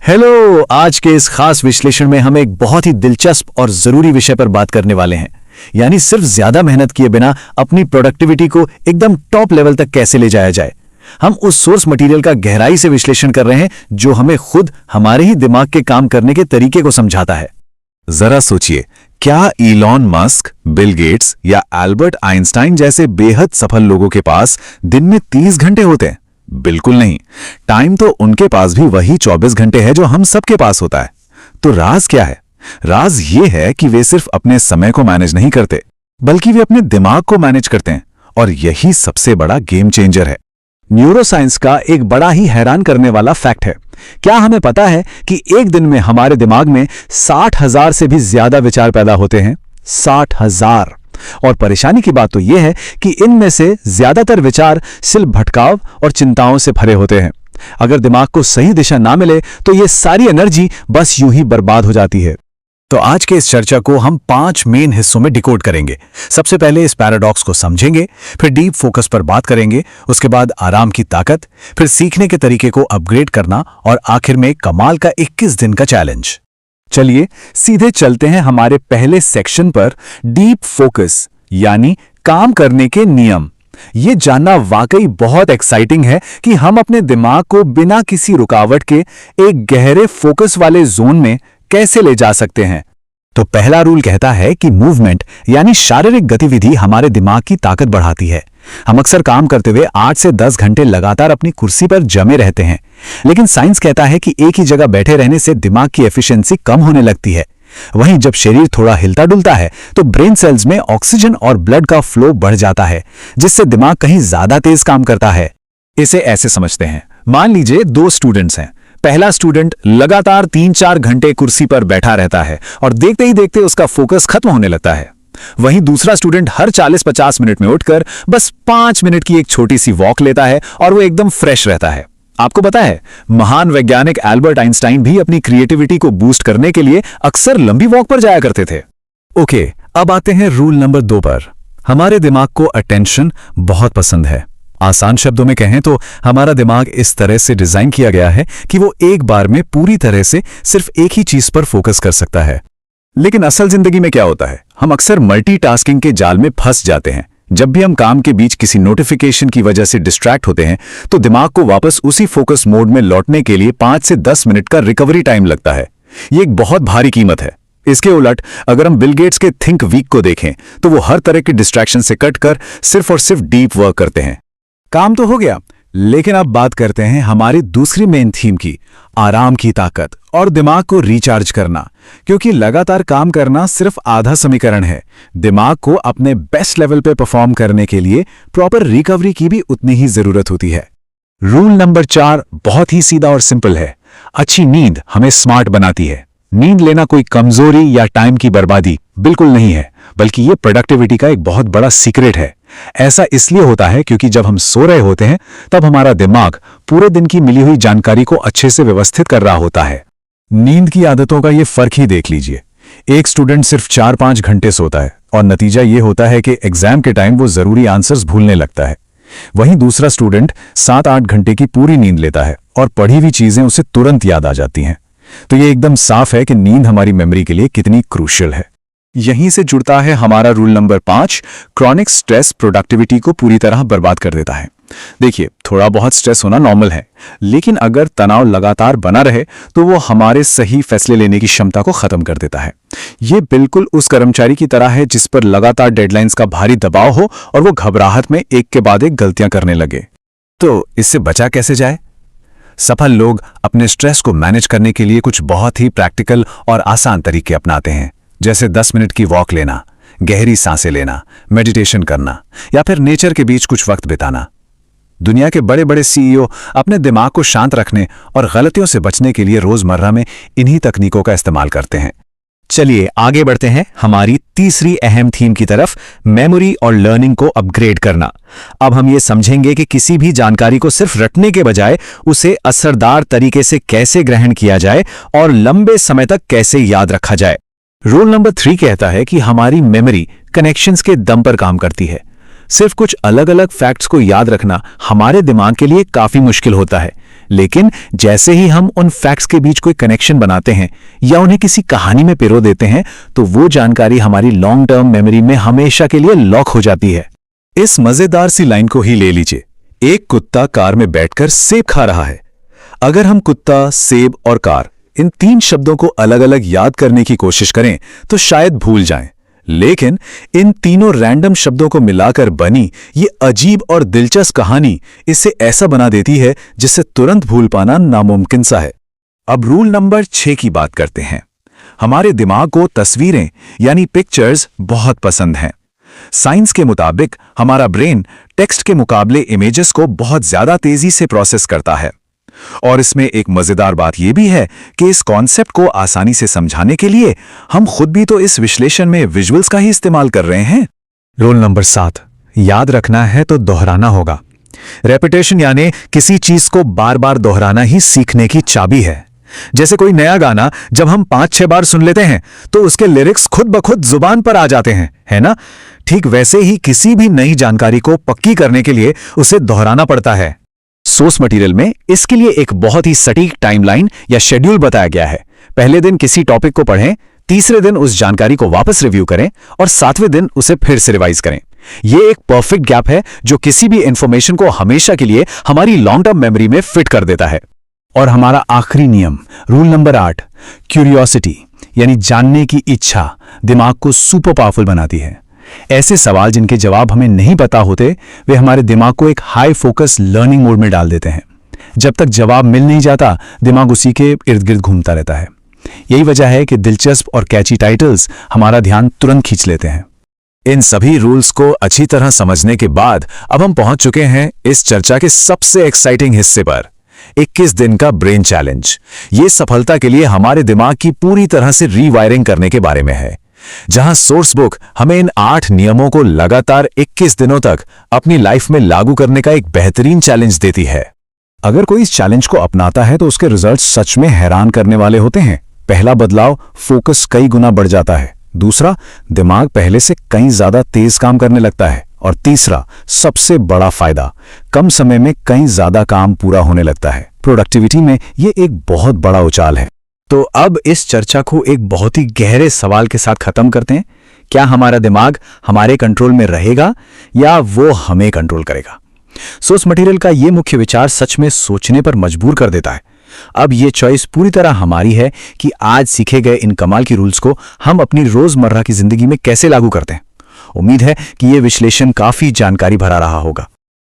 Hello. आज के इस खास विश्लेषण में हम एक बहुत ही दिलचस्प और जरूरी विषय पर बात करने वाले हैं, यानी सिर्फ ज्यादा मेहनत किए बिना अपनी प्रोडक्टिविटी को एकदम टॉप लेवल तक कैसे ले जाया जाए। हम उस सोर्स मटेरियल का गहराई से विश्लेषण कर रहे हैं जो हमें खुद हमारे ही दिमाग के काम करने के तरीके को समझाता है। जरा सोचिए, क्या इलॉन मस्क, बिल गेट्स या एल्बर्ट आइंस्टाइन जैसे बेहद सफल लोगों के पास दिन में 30 घंटे होते हैं? बिल्कुल नहीं। टाइम तो उनके पास भी वही 24 घंटे है जो हम सबके पास होता है। तो राज क्या है? राज ये है कि वे सिर्फ अपने समय को मैनेज नहीं करते, बल्कि वे अपने दिमाग को मैनेज करते हैं, और यही सबसे बड़ा गेम चेंजर है। न्यूरोसाइंस का एक बड़ा ही हैरान करने वाला फैक्ट है। क्या हमें पता है कि एक दिन में हमारे दिमाग में 60,000 से भी ज्यादा विचार पैदा होते हैं? 60,000। और परेशानी की बात तो यह है कि इनमें से ज्यादातर विचार सिर्फ भटकाव और चिंताओं से भरे होते हैं। अगर दिमाग को सही दिशा ना मिले तो यह सारी एनर्जी बस यूं ही बर्बाद हो जाती है। तो आज के इस चर्चा को हम 5 मेन हिस्सों में डिकोड करेंगे। सबसे पहले इस पैराडॉक्स को समझेंगे, फिर डीप फोकस पर बात करेंगे, उसके बाद आराम की ताकत, फिर सीखने के तरीके को अपग्रेड करना, और आखिर में कमाल का 21 दिन का चैलेंज। चलिए सीधे चलते हैं हमारे पहले सेक्शन पर, डीप फोकस यानी काम करने के नियम। ये जानना वाकई बहुत एक्साइटिंग है कि हम अपने दिमाग को बिना किसी रुकावट के एक गहरे फोकस वाले जोन में कैसे ले जा सकते हैं। तो पहला रूल कहता है कि मूवमेंट यानी शारीरिक गतिविधि हमारे दिमाग की ताकत बढ़ाती है। हम अक्सर काम करते हुए 8 से 10 घंटे लगातार अपनी कुर्सी पर जमे रहते हैं, लेकिन साइंस कहता है कि एक ही जगह बैठे रहने से दिमाग की एफिशिएंसी कम होने लगती है। वहीं जब शरीर थोड़ा हिलता डुलता है तो ब्रेन सेल्स में ऑक्सीजन और ब्लड का फ्लो बढ़ जाता है, जिससे दिमाग कहीं ज्यादा तेज काम करता है। इसे ऐसे समझते हैं, मान लीजिए 2 स्टूडेंट्स हैं। पहला स्टूडेंट लगातार 3-4 घंटे कुर्सी पर बैठा रहता है और देखते ही देखते उसका फोकस खत्म होने लगता है। वहीं दूसरा स्टूडेंट हर 40-50 मिनट में उठकर बस 5 मिनट की एक छोटी सी वॉक लेता है और वो एकदम फ्रेश रहता है। आपको पता है, महान वैज्ञानिक एल्बर्ट आइंस्टाइन भी अपनी क्रिएटिविटी को बूस्ट करने के लिए अक्सर लंबी वॉक पर जाया करते थे। ओके, अब आते हैं रूल नंबर 2 पर। हमारे दिमाग को अटेंशन बहुत पसंद है। आसान शब्दों में कहें तो हमारा दिमाग इस तरह से डिजाइन किया गया है कि वो एक बार में पूरी तरह से सिर्फ एक ही चीज पर फोकस कर सकता है। लेकिन असल जिंदगी में क्या होता है, हम अक्सर मल्टीटास्किंग के जाल में फंस जाते हैं। जब भी हम काम के बीच किसी नोटिफिकेशन की वजह से डिस्ट्रैक्ट होते हैं तो दिमाग को वापस उसी फोकस मोड में लौटने के लिए 5 से 10 मिनट का रिकवरी टाइम लगता है। ये एक बहुत भारी कीमत है। इसके उलट अगर हम बिल गेट्स के थिंक वीक को देखें तो वो हर तरह की डिस्ट्रैक्शन से कट कर सिर्फ और सिर्फ डीप वर्क करते हैं। काम तो हो गया, लेकिन अब बात करते हैं हमारी दूसरी मेन थीम की, आराम की ताकत और दिमाग को रिचार्ज करना। क्योंकि लगातार काम करना सिर्फ आधा समीकरण है। दिमाग को अपने बेस्ट लेवल पे परफॉर्म करने के लिए प्रॉपर रिकवरी की भी उतनी ही जरूरत होती है। रूल नंबर 4 बहुत ही सीधा और सिंपल है। अच्छी नींद हमें स्मार्ट बनाती है। नींद लेना कोई कमजोरी या टाइम की बर्बादी बिल्कुल नहीं है, बल्कि ये प्रोडक्टिविटी का एक बहुत बड़ा सीक्रेट है। ऐसा इसलिए होता है क्योंकि जब हम सो रहे होते हैं तब हमारा दिमाग पूरे दिन की मिली हुई जानकारी को अच्छे से व्यवस्थित कर रहा होता है। नींद की आदतों का ये फर्क ही देख लीजिए। एक स्टूडेंट सिर्फ 4-5 घंटे सोता है और नतीजा ये होता है कि एग्जाम के टाइम वो जरूरी आंसर्स भूलने लगता है। वहीं दूसरा स्टूडेंट 7-8 घंटे की पूरी नींद लेता है और पढ़ी हुई चीजें उसे तुरंत याद आ जाती हैं। तो ये एकदम साफ है कि नींद हमारी मेमोरी के लिए कितनी क्रूशियल है। यहीं से जुड़ता है हमारा rule number 5, chronic stress productivity को पूरी तरह बर्बाद कर देता है। देखिए, थोड़ा बहुत स्ट्रेस होना नॉर्मल है, लेकिन अगर तनाव लगातार बना रहे तो वो हमारे सही फैसले लेने की क्षमता को खत्म कर देता है। ये बिल्कुल उस कर्मचारी की तरह है जिस पर लगातार डेडलाइंस का भारी दबाव हो और वो घबराहट में एक के बाद एक गलतियां करने लगे। तो इससे बचा कैसे जाए? सफल लोग अपने स्ट्रेस को मैनेज करने के लिए कुछ बहुत ही प्रैक्टिकल और आसान तरीके अपनाते हैं, जैसे 10 मिनट की वॉक लेना, गहरी सांसें लेना, मेडिटेशन करना या फिर नेचर के बीच कुछ वक्त बिताना। दुनिया के बड़े बड़े सीईओ अपने दिमाग को शांत रखने और गलतियों से बचने के लिए रोजमर्रा में इन्हीं तकनीकों का इस्तेमाल करते हैं। चलिए आगे बढ़ते हैं हमारी तीसरी अहम थीम की तरफ, मेमोरी और लर्निंग को अपग्रेड करना। अब हम ये समझेंगे कि किसी भी जानकारी को सिर्फ रटने के बजाय उसे असरदार तरीके से कैसे ग्रहण किया जाए और लंबे समय तक कैसे याद रखा जाए। रूल नंबर 3 कहता है कि हमारी मेमोरी कनेक्शंस के दम पर काम करती है। सिर्फ कुछ अलग अलग फैक्ट्स को याद रखना हमारे दिमाग के लिए काफी मुश्किल होता है, लेकिन जैसे ही हम उन फैक्ट्स के बीच कोई कनेक्शन बनाते हैं या उन्हें किसी कहानी में पिरो देते हैं तो वो जानकारी हमारी लॉन्ग टर्म मेमोरी में हमेशा के लिए लॉक हो जाती है। इस मजेदार सी लाइन को ही ले लीजिए। एक कुत्ता कार में बैठकर सेब खा रहा है। अगर हम कुत्ता, सेब और कार इन 3 शब्दों को अलग अलग याद करने की कोशिश करें तो शायद भूल जाएं, लेकिन इन तीनों रैंडम शब्दों को मिलाकर बनी ये अजीब और दिलचस्प कहानी इसे ऐसा बना देती है जिससे तुरंत भूल पाना नामुमकिन सा है। अब रूल नंबर 6 की बात करते हैं। हमारे दिमाग को तस्वीरें यानी पिक्चर्स बहुत पसंद हैं। साइंस के मुताबिक हमारा ब्रेन टेक्स्ट के मुकाबले इमेजेस को बहुत ज्यादा तेजी से प्रोसेस करता है। और इसमें एक मजेदार बात यह भी है कि इस कॉन्सेप्ट को आसानी से समझाने के लिए हम खुद भी तो इस विश्लेषण में विजुअल्स का ही इस्तेमाल कर रहे हैं। रूल नंबर 7, याद रखना है तो दोहराना होगा। रेपिटेशन यानी किसी चीज को बार बार दोहराना ही सीखने की चाबी है। जैसे कोई नया गाना जब हम 5-6 बार सुन लेते हैं तो उसके लिरिक्स खुद ब खुद जुबान पर आ जाते हैं, है ना? ठीक वैसे ही किसी भी नई जानकारी को पक्की करने के लिए उसे दोहराना पड़ता है। सोर्स मटेरियल में इसके लिए एक बहुत ही सटीक टाइमलाइन या शेड्यूल बताया गया है। पहले दिन किसी टॉपिक को पढ़ें, तीसरे दिन उस जानकारी को वापस रिव्यू करें और 7वें दिन उसे फिर से रिवाइज करें। यह एक परफेक्ट गैप है जो किसी भी इंफॉर्मेशन को हमेशा के लिए हमारी लॉन्ग टर्म मेमोरी में फिट कर देता है। और हमारा आखिरी नियम, रूल नंबर 8, क्यूरियोसिटी यानी जानने की इच्छा दिमाग को सुपर पावरफुल बनाती है। ऐसे सवाल जिनके जवाब हमें नहीं पता होते वे हमारे दिमाग को एक हाई फोकस लर्निंग मोड में डाल देते हैं। जब तक जवाब मिल नहीं जाता दिमाग उसी के इर्द गिर्द घूमता रहता है। यही वजह है कि दिलचस्प और कैची टाइटल्स हमारा ध्यान तुरंत खींच लेते हैं। इन सभी रूल्स को अच्छी तरह समझने के बाद अब हम पहुंच चुके हैं इस चर्चा के सबसे एक्साइटिंग हिस्से पर, 21 दिन का ब्रेन चैलेंज। ये सफलता के लिए हमारे दिमाग की पूरी तरह से रीवायरिंग करने के बारे में है, जहां सोर्स बुक हमें इन 8 नियमों को लगातार 21 दिनों तक अपनी लाइफ में लागू करने का एक बेहतरीन चैलेंज देती है। अगर कोई इस चैलेंज को अपनाता है तो उसके रिजल्ट सच में हैरान करने वाले होते हैं। पहला बदलाव, फोकस कई गुना बढ़ जाता है। दूसरा, दिमाग पहले से कई ज्यादा तेज काम करने लगता है। और तीसरा, सबसे बड़ा फायदा, कम समय में कई ज्यादा काम पूरा होने लगता है। प्रोडक्टिविटी में ये एक बहुत बड़ा उछाल है। तो अब इस चर्चा को एक बहुत ही गहरे सवाल के साथ खत्म करते हैं। क्या हमारा दिमाग हमारे कंट्रोल में रहेगा या वो हमें कंट्रोल करेगा? सोर्स मटेरियल का ये मुख्य विचार सच में सोचने पर मजबूर कर देता है। अब ये चॉइस पूरी तरह हमारी है कि आज सीखे गए इन कमाल की रूल्स को हम अपनी रोजमर्रा की जिंदगी में कैसे लागू करते हैं। उम्मीद है कि ये विश्लेषण काफी जानकारी भरा रहा होगा।